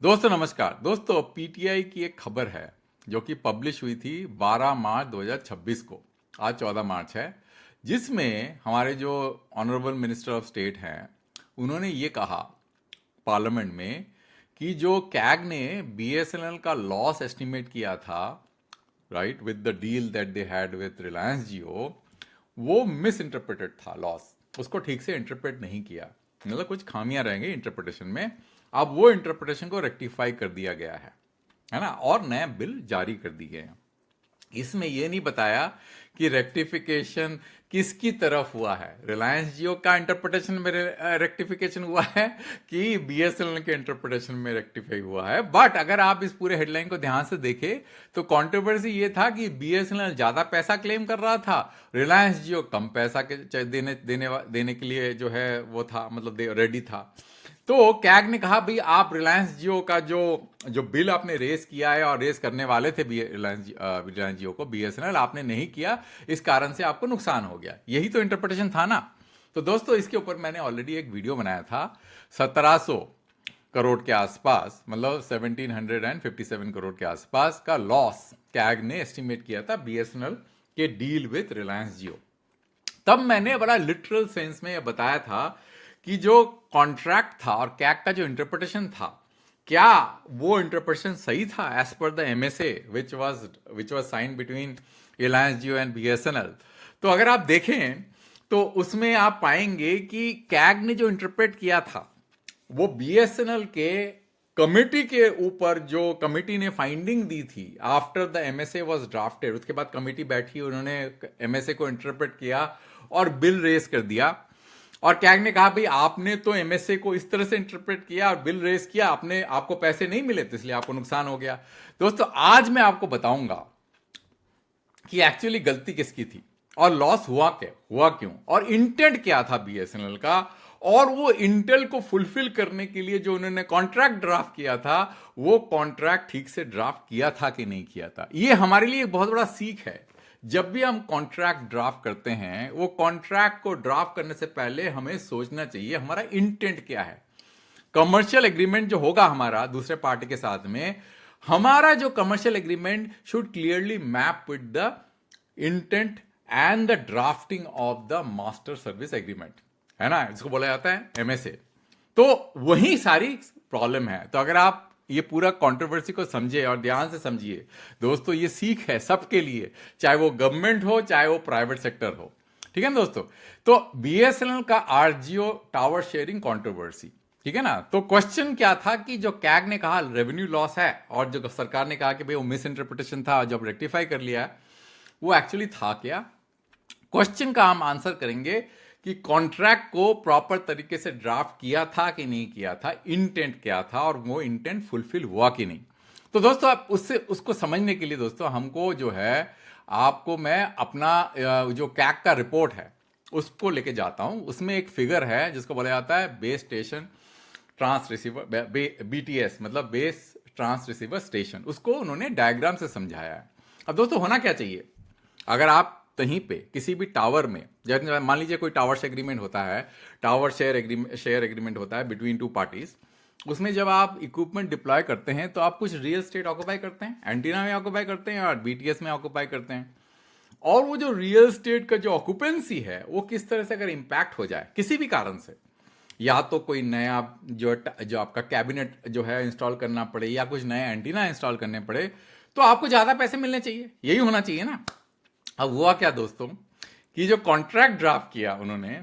दोस्तों नमस्कार। दोस्तों पीटीआई की एक खबर है जो कि पब्लिश हुई थी 12 मार्च 2026 को। आज 14 मार्च है, जिसमें हमारे जो ऑनरेबल मिनिस्टर ऑफ स्टेट हैं उन्होंने ये कहा पार्लियामेंट में कि जो कैग ने बीएसएनएल का लॉस एस्टिमेट किया था, right, with the deal that they had with Reliance Jio, वो मिस इंटरप्रेटेड था। लॉस उसको ठीक से इंटरप्रेट नहीं किया, मतलब कुछ खामियां रहेंगी इंटरप्रिटेशन में। अब वो इंटरप्रिटेशन को रेक्टिफाई कर दिया गया है ना, और नए बिल जारी कर दिए गए हैं। इसमें यह नहीं बताया कि रेक्टिफिकेशन किसकी तरफ हुआ है, रिलायंस जियो का इंटरप्रिटेशन में रेक्टिफिकेशन हुआ है कि बीएसएनएल के इंटरप्रिटेशन में रेक्टिफाई हुआ है। बट अगर आप इस पूरे हेडलाइन को ध्यान से देखें तो कंट्रोवर्सी ये था कि बीएसएनएल ज्यादा पैसा क्लेम कर रहा था, रिलायंस जियो कम पैसा के देने के लिए जो है वो था, मतलब रेडी था। तो कैग ने कहा भाई आप रिलायंस जियो का जो जो बिल आपने रेस किया है और रेस करने वाले थे रिलायंस जियो को, बीएसएनएल आपने नहीं किया, इस कारण से आपको नुकसान हो गया। यही तो इंटरप्रिटेशन था ना। तो दोस्तों इसके ऊपर मैंने ऑलरेडी एक वीडियो बनाया था। 1700 करोड़ के आसपास, मतलब 1757 करोड़ के आसपास का लॉस कैग ने एस्टिमेट किया था बीएसएनएल के डील विथ रिलायंस जियो। तब मैंने बड़ा लिटरल सेंस में यह बताया था कि जो कॉन्ट्रैक्ट था और कैग का जो इंटरप्रिटेशन था, क्या वो इंटरप्रिटेशन सही था as per the MSA which was sign between Reliance Jio and BSNL. तो अगर आप देखें तो उसमें आप पाएंगे कि कैग ने जो इंटरप्रेट किया था वो बीएसएनएल के कमिटी के ऊपर, जो कमिटी ने फाइंडिंग दी थी after the MSA was drafted, उसके बाद कमिटी बैठी, उन्होंने एमएसए को इंटरप्रेट किया और बिल रेस कर दिया। और कैग ने कहा भाई आपने तो एमएसए को इस तरह से इंटरप्रेट किया और बिल रेस किया, आपको पैसे नहीं मिले तो इसलिए आपको नुकसान हो गया। दोस्तों आज मैं आपको बताऊंगा कि एक्चुअली गलती किसकी थी और लॉस हुआ क्यों और इंटेंट क्या था बीएसएनएल का, और वो इंटेल को फुलफिल करने के लिए जो उन्होंने कॉन्ट्रैक्ट ड्राफ्ट किया था वो कॉन्ट्रैक्ट ठीक से ड्राफ्ट किया था कि नहीं किया था। ये हमारे लिए एक बहुत बड़ा सीख है। जब भी हम कॉन्ट्रैक्ट ड्राफ्ट करते हैं, वो कॉन्ट्रैक्ट को ड्राफ्ट करने से पहले हमें सोचना चाहिए हमारा इंटेंट क्या है। कमर्शियल एग्रीमेंट जो होगा हमारा दूसरे पार्टी के साथ में, हमारा जो commercial agreement should clearly map with the intent and the drafting of the master service agreement, है ना, इसको बोला जाता है एमएसए। तो वही सारी प्रॉब्लम है। तो अगर आप ये पूरा कंट्रोवर्सी को समझे और ध्यान से समझिए दोस्तों, ये सीख है सबके लिए, चाहे वो गवर्नमेंट हो चाहे वो प्राइवेट सेक्टर हो, ठीक है ना दोस्तों। तो बीएसएनएल का आरजीओ टावर शेयरिंग कंट्रोवर्सी, ठीक है ना। तो क्वेश्चन क्या था कि जो कैग ने कहा रेवेन्यू लॉस है और जो सरकार ने कहा कि भाई वो मिस इंटरप्रिटेशन था, जब रेक्टिफाई कर लिया, वो एक्चुअली था क्या। क्वेश्चन का हम आंसर करेंगे कि कॉन्ट्रैक्ट को प्रॉपर तरीके से ड्राफ्ट किया था कि नहीं किया था, इंटेंट क्या था और वो इंटेंट फुलफिल हुआ कि नहीं। तो दोस्तों आप उसको समझने के लिए दोस्तों हमको जो है, आपको मैं अपना जो कैग का रिपोर्ट है उसको लेके जाता हूं। उसमें एक फिगर है जिसको बोला जाता है base station transceiver, BTS मतलब बेस ट्रांस रिसीवर स्टेशन। उसको उन्होंने डायग्राम से समझाया है। अब दोस्तों होना क्या चाहिए, अगर आप कहीं पे किसी भी टावर में, जैसे मान लीजिए कोई टावर शेयर एग्रीमेंट होता है, टावर शेयर एग्रीमेंट होता है बिटवीन टू पार्टीज, उसमें जब आप इक्विपमेंट डिप्लॉय करते हैं तो आप कुछ रियल एस्टेट ऑक्यूपाई करते हैं, एंटीना में ऑक्यूपाई करते हैं और बीटीएस में ऑक्यूपाई करते हैं। और वो जो रियल एस्टेट का जो ऑक्यूपेंसी है वो किस तरह से अगर इंपैक्ट हो जाए किसी भी कारण से, या तो कोई नया जो आपका कैबिनेट जो है इंस्टॉल करना पड़े या कुछ नया एंटीना इंस्टॉल करने पड़े, तो आपको ज्यादा पैसे मिलने चाहिए, यही होना चाहिए ना। अब हुआ क्या दोस्तों कि जो कॉन्ट्रैक्ट ड्राफ्ट किया उन्होंने,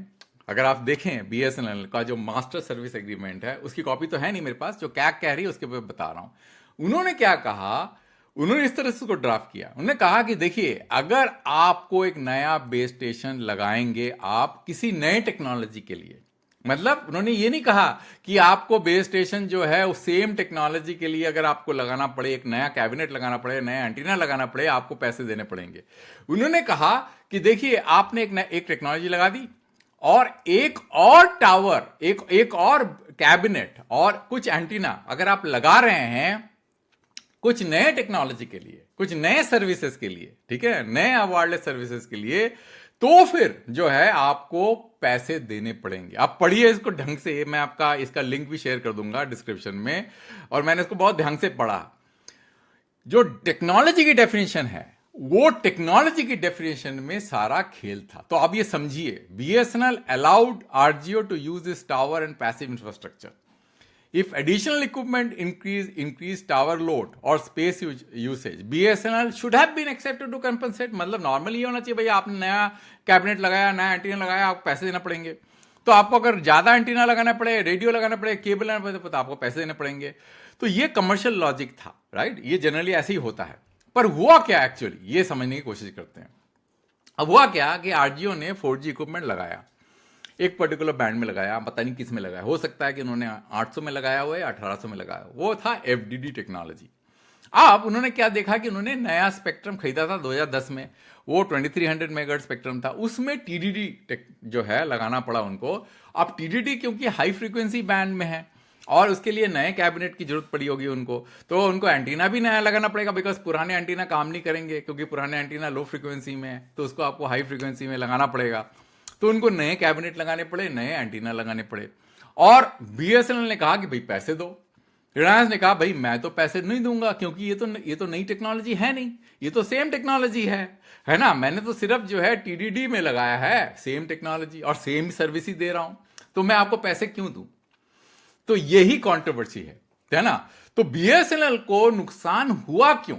अगर आप देखें बीएसएनएल का जो मास्टर सर्विस एग्रीमेंट है, उसकी कॉपी तो है नहीं मेरे पास, जो कैग कह रही है उसके ऊपर बता रहा हूं। उन्होंने क्या कहा, उन्होंने इस तरह से उसको ड्राफ्ट किया। उन्होंने कहा कि देखिए अगर आपको एक नया बेस स्टेशन लगाएंगे आप किसी नए टेक्नोलॉजी के लिए, मतलब उन्होंने ये नहीं कहा कि आपको बेस स्टेशन जो है उस सेम टेक्नोलॉजी के लिए अगर आपको लगाना पड़े, एक नया कैबिनेट लगाना पड़े, नया एंटीना लगाना पड़े, आपको पैसे देने पड़ेंगे। उन्होंने कहा कि देखिए आपने एक टेक्नोलॉजी लगा दी और एक और टावर, एक और कैबिनेट और कुछ एंटीना अगर आप लगा रहे हैं कुछ नए टेक्नोलॉजी के लिए, कुछ नए सर्विसेज के लिए, ठीक है, नए वायरलेस सर्विसेज के लिए, तो फिर जो है आपको पैसे देने पड़ेंगे। आप पढ़िए इसको ढंग से, मैं आपका इसका लिंक भी शेयर कर दूंगा डिस्क्रिप्शन में, और मैंने इसको बहुत ध्यान से पढ़ा। जो टेक्नोलॉजी की डेफिनेशन है, वो टेक्नोलॉजी की डेफिनेशन में सारा खेल था। तो आप ये समझिए, BSNL allowed RJIO to use this tower and passive infrastructure if additional equipment increase tower load or space usage, BSNL should have been accepted to compensate। मतलब नॉर्मली ये होना चाहिए, भैया आपने नया कैबिनेट लगाया, नया एंटीना लगाया, आपको पैसे देना पड़ेंगे। तो आपको अगर ज्यादा एंटीना लगाना पड़े, रेडियो लगाना पड़े, केबल लगाना पड़े, तो आपको पैसे देने पड़ेंगे। तो ये कमर्शियल लॉजिक था, राइट? ये जनरली ऐसे ही होता है। पर हुआ क्या एक्चुअली, ये समझने की कोशिश करते हैं। अब हुआ क्या कि आरजीओ ने 4G इक्विपमेंट लगाया, एक पर्टिकुलर बैंड में लगाया, पता नहीं किस में लगाया, हो सकता है कि उन्होंने 800 में लगाया हुआ या 1800 में लगाया, वो था एफडीडी टेक्नोलॉजी। अब उन्होंने क्या देखा कि उन्होंने नया स्पेक्ट्रम खरीदा था 2010 में, वो 2300 मेगाहर्ट्ज स्पेक्ट्रम था, उसमें टीडीडी जो है लगाना पड़ा उनको। अब टीडीडी क्योंकि हाई फ्रीक्वेंसी बैंड में है और उसके लिए नए कैबिनेट की जरूरत पड़ी होगी उनको, तो उनको एंटीना भी नया लगाना पड़ेगा, बिकॉज पुराने एंटीना काम नहीं करेंगे, क्योंकि पुराने एंटीना लो फ्रीक्वेंसी में है, तो उसको आपको हाई फ्रीक्वेंसी में लगाना पड़ेगा। तो उनको नए कैबिनेट लगाने पड़े, नए एंटीना लगाने पड़े। और बीएसएनएल ने कहा कि भाई पैसे दो। रिलायंस ने कहा भाई मैं तो पैसे नहीं दूंगा, क्योंकि ये तो नई टेक्नोलॉजी है नहीं, ये तो सेम टेक्नोलॉजी है ना, मैंने तो सिर्फ जो है टीडीडी में लगाया है, सेम टेक्नोलॉजी और सेम सर्विस ही दे रहा हूं, तो मैं आपको पैसे क्यों दूं? तो यही कंट्रोवर्सी है ना। तो बीएसएनएल को नुकसान हुआ क्यों?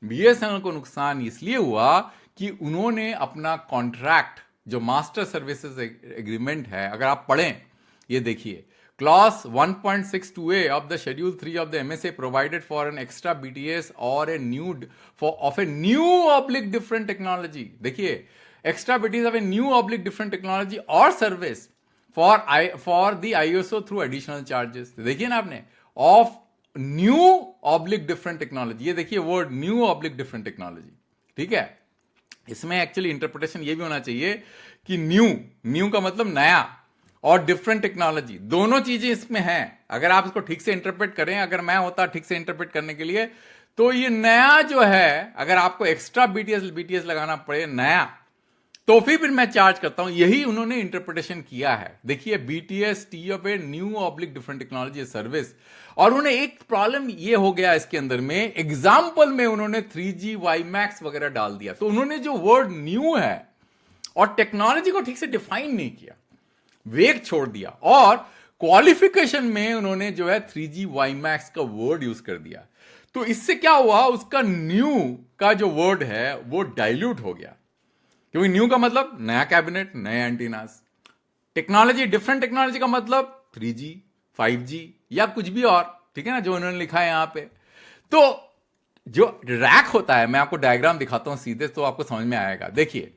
बीएसएनएल को नुकसान इसलिए हुआ कि उन्होंने अपना कॉन्ट्रैक्ट, जो मास्टर सर्विसेज एग्रीमेंट है, अगर आप पढ़ें, ये देखिए, clause 1.62A of the schedule 3 of the MSA provided for an extra BTS और a new of a new oblique different technology. देखिए, extra BTS of a new oblique different technology और service for the ISO through additional charges. देखिए ना आपने, of new oblique different technology, ये देखिए word new oblique different technology, ठीक है। इसमें एक्चुअली इंटरप्रिटेशन ये भी होना चाहिए कि न्यू का मतलब नया, और डिफरेंट टेक्नोलॉजी, दोनों चीजें इसमें हैं। अगर आप इसको ठीक से इंटरप्रेट करें, अगर मैं होता ठीक से इंटरप्रेट करने के लिए, तो ये नया जो है, अगर आपको एक्स्ट्रा बीटीएस लगाना पड़े नया, तो फिर मैं चार्ज करता हूं। यही उन्होंने इंटरप्रिटेशन किया है। देखिए, BTS T of a new oblique different technology service. और उन्होंने एक प्रॉब्लम ये हो गया इसके अंदर में, एग्जाम्पल में उन्होंने 3G वाईमैक्स वगैरह डाल दिया, तो उन्होंने जो वर्ड न्यू है और टेक्नोलॉजी को ठीक से डिफाइन नहीं किया, वेग छोड़ दिया, और क्वालिफिकेशन में उन्होंने जो है 3G वाईमैक्स का वर्ड यूज कर दिया। तो इससे क्या हुआ, उसका न्यू का जो वर्ड है वो डाइल्यूट हो गया, क्योंकि न्यू का मतलब नया कैबिनेट, नए एंटीनास। टेक्नोलॉजी, डिफरेंट टेक्नोलॉजी का मतलब 3G 5G या कुछ भी और, ठीक है ना, जो उन्होंने लिखा है यहां पे। तो जो रैक होता है, मैं आपको डायग्राम दिखाता हूं सीधे, तो आपको समझ में आएगा। देखिए,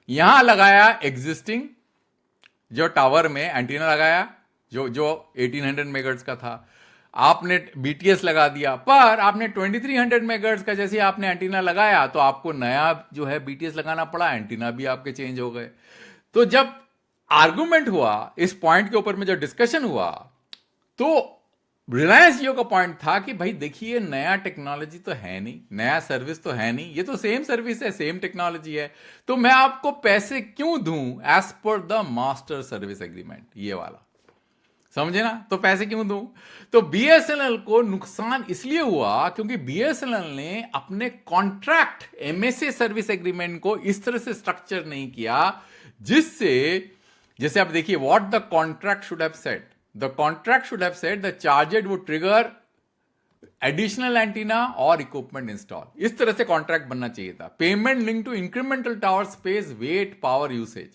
यहां लगाया एग्जिस्टिंग जो टावर में एंटीना लगाया, जो 1800 मेगाहर्ट्ज का था, आपने बीटीएस लगा दिया, पर आपने 2300 मेगाहर्ट्ज का जैसे आपने एंटीना लगाया, तो आपको नया जो है बीटीएस लगाना पड़ा, एंटीना भी आपके चेंज हो गए। तो जब आर्गुमेंट हुआ इस पॉइंट के ऊपर में, जो डिस्कशन हुआ, तो रिलायंस जियो का पॉइंट था कि भाई देखिए, नया टेक्नोलॉजी तो है नहीं, नया सर्विस तो है नहीं, ये तो सेम सर्विस है, सेम टेक्नोलॉजी है, तो मैं आपको पैसे क्यों दूं as per the master service agreement, ये वाला, समझे ना। तो पैसे क्यों दूं? तो बीएसएनएल को नुकसान इसलिए हुआ क्योंकि बीएसएनएल ने अपने कॉन्ट्रैक्ट एमएसए सर्विस एग्रीमेंट को इस तरह से स्ट्रक्चर नहीं किया, जिससे, जैसे आप देखिए, what the contract should have said, the contract should have said the charged would trigger additional antenna और इक्विपमेंट इंस्टॉल। इस तरह से कॉन्ट्रैक्ट बनना चाहिए था। Payment link to incremental tower space, weight, power usage.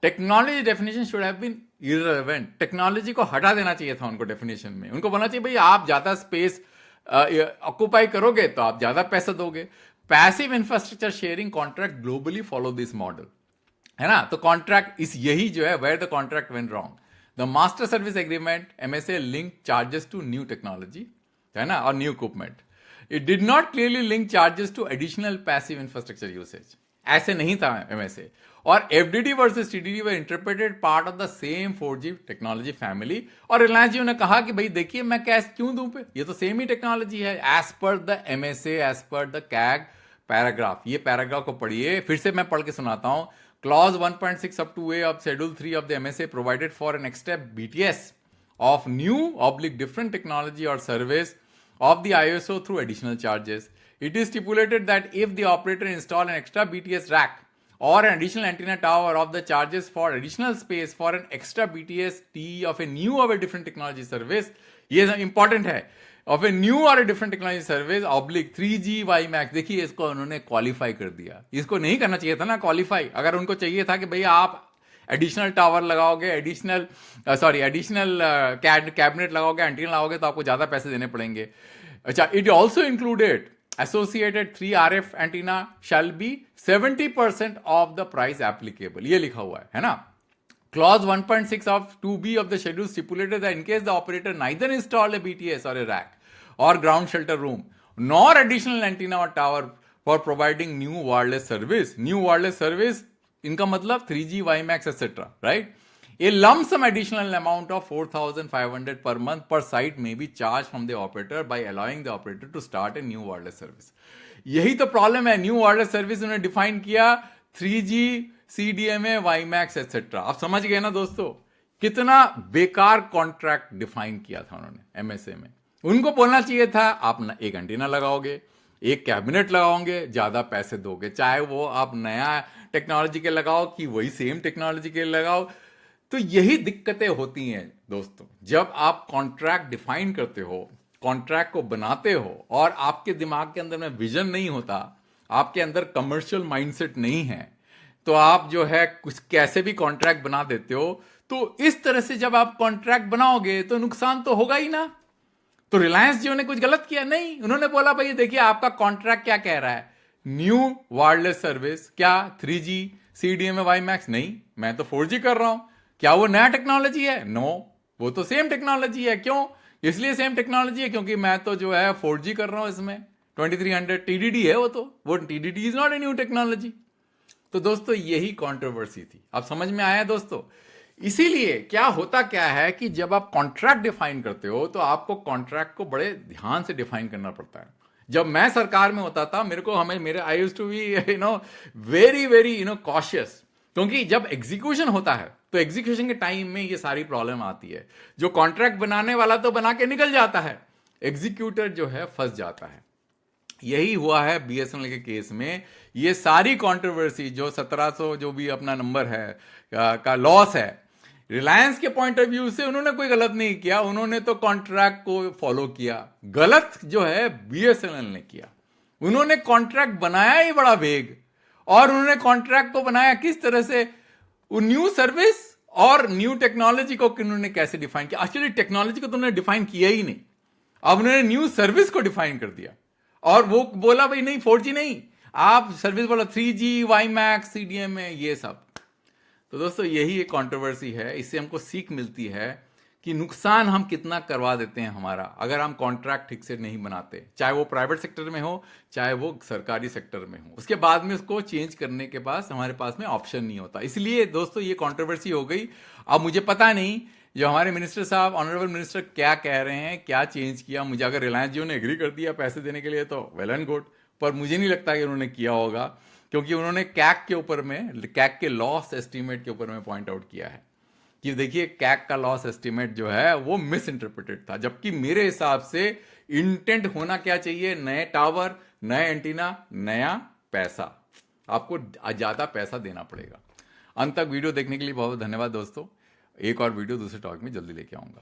Technology definition should have been irrelevant. Technology को हटा देना चाहिए था उनको डेफिनेशन में। उनको बोलना चाहिए भाई आप ज्यादा स्पेस ऑक्यूपाई करोगे तो आप ज्यादा पैसा दोगे। Passive infrastructure sharing contract globally follow this model, है ना। तो कॉन्ट्रैक्ट इस यही जो है where the contract went wrong. The master service agreement MSA link charges to new technology, है ना, और new equipment. It did not clearly link charges to additional passive infrastructure usage. ऐसे नहीं था एमएसए। और FDD versus TDD were interpreted part of the same 4G technology family. और रिलायंस जियो ने कहा कि भाई देखिए, मैं कैश क्यों दूं पे, ये तो सेम ही टेक्नोलॉजी है, as per the MSA, as per the CAG paragraph. ये पैराग्राफ को पढ़िए, फिर से मैं पढ़ के सुनाता हूं। Clause 1.6 up to A of Schedule 3 of the MSA provided for an extra BTS of new/different technology or service of the ISO through additional charges. It is stipulated that if the operator install an extra BTS rack or an additional antenna tower of the charges for additional space for an extra BTS T of a new or a different technology service, ये important है, of a new or a different technology service oblique 3G WiMAX. देखिए इसको उन्होंने qualify कर दिया, इसको नहीं करना चाहिए था ना क्वालिफाई. अगर उनको चाहिए था कि भैया आप एडिशनल टावर लगाओगे, एडिशनल कैबिनेट लगाओगे, एंटीना लगाओगे तो आपको ज्यादा पैसे देने पड़ेंगे. अच्छा, it also included associated 3 RF antenna shall be 70% of the price applicable. ये लिखा हुआ है ना. Clause 1.6 of 2B of the schedule stipulated that in case the operator neither install a BTS or a rack or ground shelter room nor additional antenna or tower for providing new wireless service, इनका मतलब 3G WiMAX etc. right? A lump sum additional amount of 4,500 per month per site may be charged from the operator by allowing the operator to start a new wireless service. यही तो problem है. New wireless service उन्होंने define किया 3G, CDMA, WiMAX etcetera. आप समझ गए ना दोस्तों, कितना बेकार कॉन्ट्रैक्ट डिफाइन किया था उन्होंने MSA में. उनको बोलना चाहिए था आप एक एंटीना लगाओगे, एक कैबिनेट लगाओगे, ज्यादा पैसे दोगे, चाहे वो आप नया टेक्नोलॉजी के लगाओ कि वही सेम टेक्नोलॉजी के लगाओ. तो यही दिक्कतें होती हैं दोस्तों, जब आप कॉन्ट्रैक्ट डिफाइन करते हो, कॉन्ट्रैक्ट को बनाते हो और आपके दिमाग के अंदर में विजन नहीं होता, आपके अंदर कमर्शियल माइंडसेट नहीं है, तो आप जो है कुछ कैसे भी कॉन्ट्रैक्ट बना देते हो. तो इस तरह से जब आप कॉन्ट्रैक्ट बनाओगे तो नुकसान तो होगा ही ना. तो रिलायंस जियो ने कुछ गलत किया नहीं. उन्होंने बोला भाई देखिए आपका कॉन्ट्रैक्ट क्या कह रहा है, न्यू वायरलेस सर्विस, क्या 3G CDMA WiMAX नहीं, मैं तो 4G कर रहा हूं. क्या वो नया टेक्नोलॉजी है? नो, वो तो सेम टेक्नोलॉजी है. क्यों? इसलिए सेम टेक्नोलॉजी है क्योंकि मैं तो जो है 4G कर रहा हूं इसमें. 2300 TDD है, वो TDD is not a new technology. तो दोस्तों यही कंट्रोवर्सी थी. आप समझ में आया दोस्तों? इसीलिए क्या होता क्या है कि जब आप कॉन्ट्रैक्ट डिफाइन करते हो तो आपको कॉन्ट्रैक्ट को बड़े ध्यान से डिफाइन करना पड़ता है. जब मैं सरकार में होता था मेरे I used to be very cautious, क्योंकि जब एग्जीक्यूशन होता है तो एग्जीक्यूशन के टाइम में ये सारी प्रॉब्लम आती है. जो कॉन्ट्रैक्ट बनाने वाला तो बना के निकल जाता है, एग्जीक्यूटर जो है फंस जाता है. यही हुआ है BSNL के केस में. ये सारी कंट्रोवर्सी जो 1700 जो भी अपना नंबर है का लॉस है, रिलायंस के पॉइंट ऑफ व्यू से उन्होंने कोई गलत नहीं किया, उन्होंने तो कॉन्ट्रैक्ट को फॉलो किया. गलत जो है BSNL ने किया. उन्होंने कॉन्ट्रैक्ट बनाया ही बड़ा वेग, और उन्होंने कॉन्ट्रैक्ट को बनाया किस तरह से, न्यू सर्विस और न्यू टेक्नोलॉजी को उन्होंने कैसे डिफाइन किया. एक्चुअली टेक्नोलॉजी को तो उन्होंने डिफाइन किया ही नहीं, अब उन्होंने न्यू सर्विस को डिफाइन कर दिया. और वो बोला भाई नहीं 4G नहीं, आप सर्विस बोला 3G WiMAX CDMA ये सब. तो दोस्तों यही एक कंट्रोवर्सी है. इससे हमको सीख मिलती है कि नुकसान हम कितना करवा देते हैं हमारा, अगर हम कॉन्ट्रैक्ट ठीक से नहीं बनाते, चाहे वो प्राइवेट सेक्टर में हो चाहे वो सरकारी सेक्टर में हो. उसके बाद में उसको चेंज करने के पास हमारे पास में ऑप्शन नहीं होता. इसलिए दोस्तों ये कंट्रोवर्सी हो गई. अब मुझे पता नहीं जो हमारे मिनिस्टर साहब, ऑनरेबल मिनिस्टर क्या कह रहे हैं, क्या चेंज किया. मुझे अगर रिलायंस जियो ने एग्री कर दिया पैसे देने के लिए तो वेल एंड गुड, पर मुझे नहीं लगता कि उन्होंने किया होगा, क्योंकि उन्होंने कैक के ऊपर में, कैक के लॉस एस्टीमेट के ऊपर में पॉइंट आउट किया है कि देखिए कैक का लॉस एस्टीमेट जो है वो मिस इंटरप्रिटेड था. जबकि मेरे हिसाब से इंटेंट होना क्या चाहिए, नए टावर, नए एंटीना, नया पैसा. आपको ज्यादा पैसा देना पड़ेगा. अंत तक वीडियो देखने के लिए बहुत धन्यवाद दोस्तों. एक और वीडियो दूसरे टॉपिक में जल्दी लेके आऊंगा.